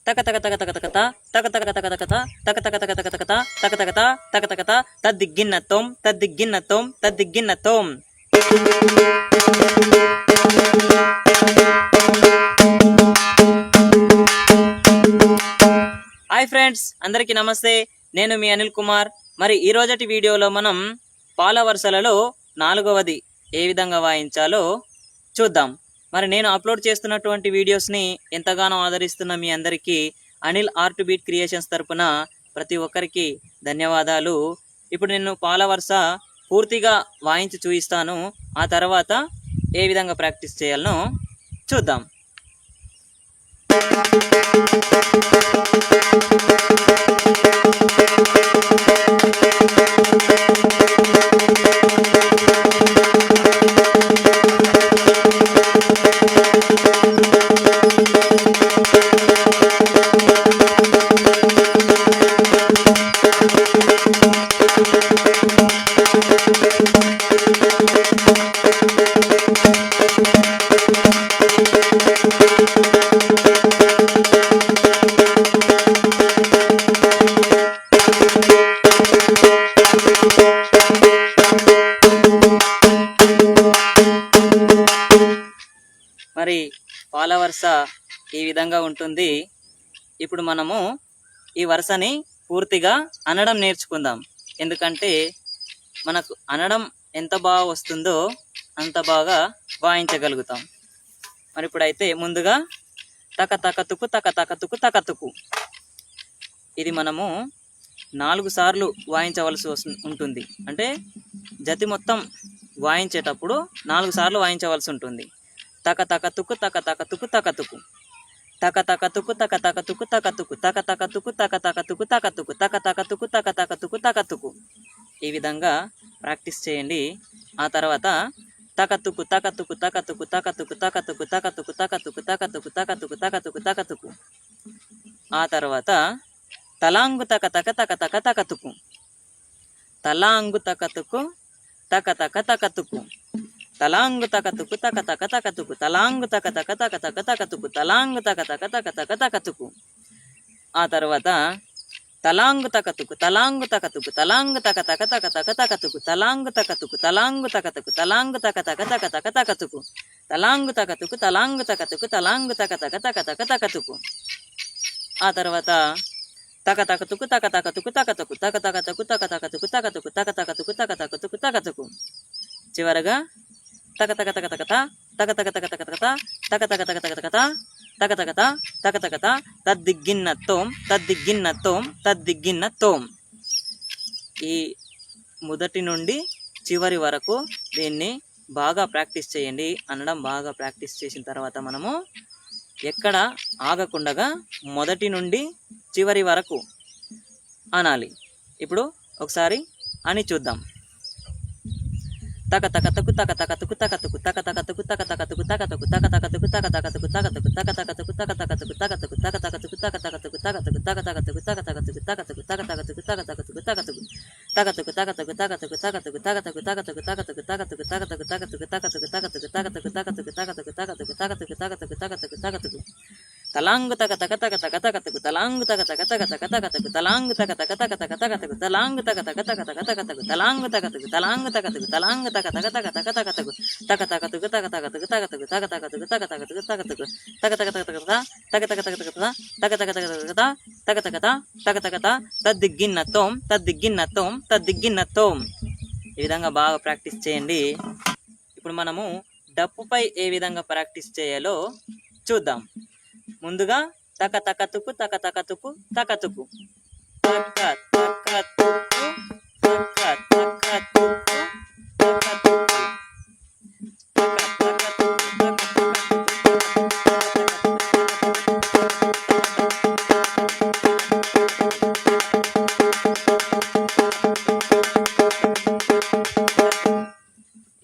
తక తక తక తక తక తక తక తక తక తక తక తక తక తక తక తక తక తక తద్దిగ్గిన్నతోం తద్దిగ్గిన్నతోం తద్దిగ్గిన్నతోం. హాయ్ ఫ్రెండ్స్, అందరికీ నమస్తే. నేను మీ అనిల్ కుమార్. మరి ఈ రోజటి వీడియోలో మనం పాల వరుసలలో 4వది ఏ విధంగా వాయించాలో చూద్దాం. మరి నేను అప్లోడ్ చేస్తున్నటువంటి వీడియోస్ని ఎంతగానో ఆదరిస్తున్న మీ అందరికీ అనిల్ ఆర్ట్ బీట్ క్రియేషన్స్ తరపున ప్రతి ఒక్కరికి ధన్యవాదాలు. ఇప్పుడు నేను పాల వరుస పూర్తిగా వాయించి చూపిస్తాను. ఆ తర్వాత ఏ విధంగా ప్రాక్టీస్ చేయాలనో చూద్దాం. మరి పాల వరుస ఈ విధంగా ఉంటుంది. ఇప్పుడు మనము ఈ వరుసని పూర్తిగా అనడం నేర్చుకుందాం. ఎందుకంటే మనకు అనడం ఎంత బాగా వస్తుందో అంత బాగా వాయించగలుగుతాం. మరి ఇప్పుడైతే ముందుగా తక తకతుకు తక తకతుకు తకతుకు, ఇది మనము 4 సార్లు వాయించవలసి ఉంటుంది. అంటే జతి మొత్తం వాయించేటప్పుడు 4 సార్లు వాయించవలసి ఉంటుంది. తక తకతుకు తక తకతుకు తకతుకు, తక తకతుకు తక తకతుకు తకతుకు, తక తకతుకు తక తకతుకు తకతుకు, తక తకతుకు తక తకతుకు తకతుకు. ఈ విధంగా ప్రాక్టీస్ చేయండి. ఆ తర్వాత తకతుకు తకతుకు తకతుకు తకతుకు తకతుకు తకతుకు తకతుకు తకతుకు తకతుకు తకతుకు తకతుకు. ఆ తర్వాత తలాంగు తక తక తక తక తకతుకు, తలాంగు తకతుకు తక తక తకతుకు, తలాంగు తకతుకు తక తక తకతుకు, తలాంగు తక తక తక తక తకతుకు, తలాంగు తక తక తక తక తకతుకు. ఆ తర్వాత తలాంగు తకతుకు తలాంగు తకతుకు, తలాంగు తక తక తక తక తకతుకు, తలాంగు తకతుకు తలాంగు తకతుకు, తలాంగు తక తక తక తక తకతుకు, తలాంగు తకతుకు తలాంగు తకతుకు, తలాంగు తక తక తక తక తకతుకు. ఆ తర్వాత తక తకతుకు తక తకతుకు తకతుకు, తక తకతుకు తక తకతుకు తకతుకు, తక తకతుకు తక తకతుకు తకతుకు. చివరగా తక తక తక తకత తక తక తక తక తకత తక తక తక తక తకత తక తకత తక తకత తద్దిగ్గిన్నతోం తద్దిగ్గిన్నతోం తద్దిగ్గిన్నతోం. ఈ మొదటి నుండి చివరి వరకు దీన్ని బాగా ప్రాక్టీస్ చేయండి. అనడం బాగా ప్రాక్టీస్ చేసిన తర్వాత మనము ఎక్కడ ఆగకుండగా మొదటి నుండి చివరి వరకు అనాలి. ఇప్పుడు ఒకసారి అని చూద్దాం. తక తకతుకు తక తకతుకు తకతుకు, తక తకతుకు తక తకతుకు తకతుకు, తక తకతుకు తక తకతుకు తకతుకు, తక తకతుకు తక తకతుకు తకతుకు, తక తకతుకు తక తకతుకు తకతుకు, తక తకతుకు తక తకతుకు తకతుకు, తక తకతుకు తక తకతుకు తకతుకు, తకతుకు తకతుకు తకతుకు తకతుకు, తకతుకు తకతుకు తకతుకు తకతుకు, తకతుకు తకతుకు తకతుకు తకతుకు, తకతుకు తకతుకు తకతుకు తకతుకు, తకతుకు తకతుకు తకతుకు తకతుకు. తలాంగు తక తక తక తక తకతుకు, తలాంగు తక తక తక తక తకతుకు, తలాంగు తక తక తక తక తకతుకు, తలాంగు తక తక తక తక తకతుకు, తలాంగు తకతుకు తలాంగు తకతుకు, తలాంగు తక తక తక తక తకతుకు, తక తకతుకు తక తకతుకు తకతుకు, తక తకతుకు తక తకతుకు తకతుకు, తక తక తక తక తక తక తక తక తక తక తక తక తక తక తక తద్దిగ్గిన్నతోం తద్దిగ్గిన్నతోం తద్దిగ్గిన్నతోం. ఈ విధంగా బాగా ప్రాక్టీస్ చేయండి. ఇప్పుడు మనము డప్పుపై ఏ విధంగా ప్రాక్టీస్ చేయాలో చూద్దాం. ముందుగా తక తకతుకు తక తకతుకు తకతుకు, తక తకతుకు తక తకతుకు తకతుకు,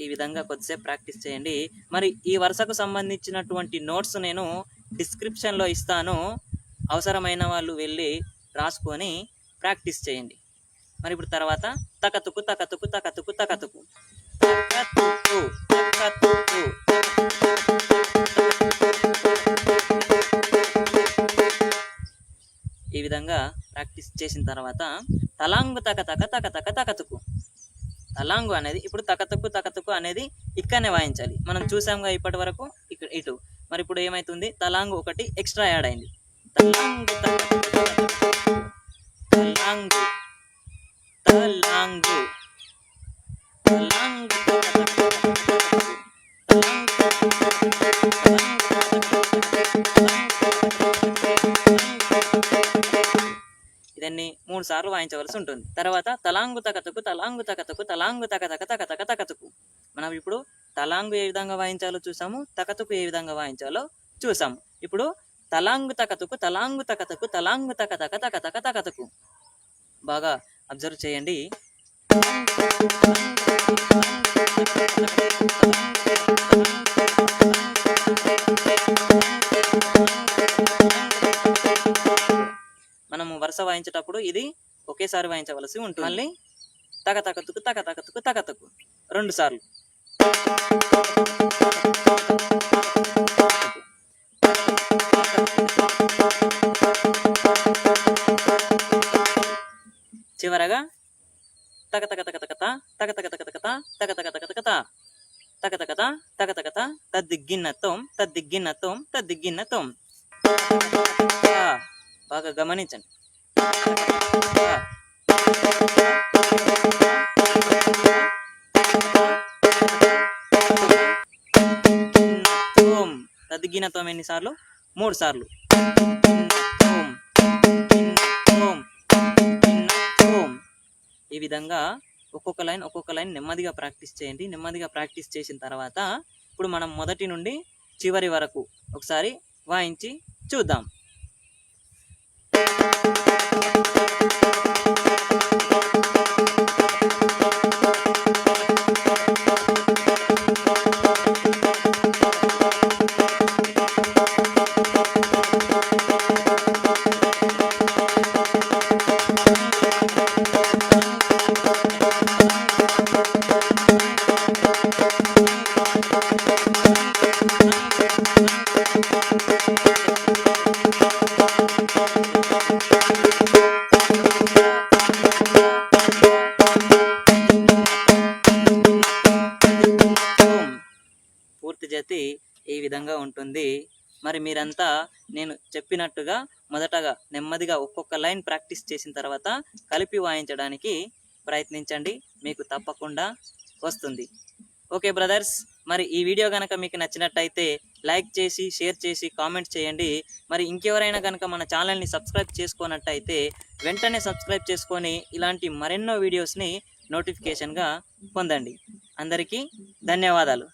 ఈ విధంగా కొద్దిసేపు ప్రాక్టీస్ చేయండి. మరి ఈ వరుసకు సంబంధించినటువంటి నోట్స్ నేను డిస్క్రిప్షన్లో ఇస్తాను. అవసరమైన వాళ్ళు వెళ్ళి రాసుకొని ప్రాక్టీస్ చేయండి. మరి ఇప్పుడు తర్వాత తకతుకు తకతుకు తకతుకు తకతుకు తకతుకు తకతుకు. ఈ విధంగా ప్రాక్టీస్ చేసిన తర్వాత తలాంగు తక తక తక తక తకతుకు. తలాంగు అనేది ఇప్పుడు తకతుకు తకతుకు అనేది ఇక్కడనే వాయించాలి. మనం చూసాంగా ఇప్పటి వరకు ఇక్కడ ఇటు. మరి ఇప్పుడు ఏమైతుంది, తలాంగు ఒకటి ఎక్స్ట్రా యాడ్ అయింది. తలాంగు తలాంగు తలాంగు తలాంగు ఇదన్ని 3 సార్లు వాయించవలసి ఉంటుంది. తర్వాత తలాంగు తకతకు తలాంగు తకతకు తలాంగు తకతక తకతక తకతుకు. మనం ఇప్పుడు తలాంగు ఏ విధంగా వాయించాలో చూసాము, తకతుకు ఏ విధంగా వాయించాలో చూసాము. ఇప్పుడు తలాంగు తకతుకు తలాంగు తకతకు తలాంగు తకతక తకతక తకతుకు. బాగా అబ్జర్వ్ చేయండి. మనము వరుస వాయించేటప్పుడు ఇది ఒకేసారి వాయించవలసి ఉంటుంది. మళ్ళీ తకతకతుకు తకతకతుకు తకతకు 2 సార్లు. చివరగా తకతకతకతకత తకతకతకతకత తకతకతకతకత తకతకత తకతకత తద్దిగ్గిన్నతం తద్దిగ్గిన్నతం తద్దిగ్గిన్నతం. బాగా గమనించండి. తద్దిగ్గిన్నతం ఎన్నిసార్లు? 3 సార్లు. ఈ విధంగా ఒక్కొక్క లైన్ నెమ్మదిగా ప్రాక్టీస్ చేయండి. నెమ్మదిగా ప్రాక్టీస్ చేసిన తర్వాత ఇప్పుడు మనం మొదటి నుండి చివరి వరకు ఒకసారి వాయించి చూద్దాం. పూర్తి జతి ఈ విధంగా ఉంటుంది. మరి మీరంతా నేను చెప్పినట్టుగా మొదటగా నెమ్మదిగా ఒక్కొక్క లైన్ ప్రాక్టీస్ చేసిన తర్వాత కలిపి వాయించడానికి ప్రయత్నించండి, మీకు తప్పకుండా వస్తుంది. ఓకే బ్రదర్స్, మరి ఈ వీడియో కనుక మీకు నచ్చినట్టయితే లైక్ చేసి షేర్ చేసి కామెంట్ చేయండి. మరి ఇంకెవరైనా కనుక మన ఛానల్ని సబ్స్క్రైబ్ చేసుకున్నట్టయితే వెంటనే సబ్స్క్రైబ్ చేసుకొని ఇలాంటి మరెన్నో వీడియోస్ని నోటిఫికేషన్గా పొందండి. అందరికీ ధన్యవాదాలు.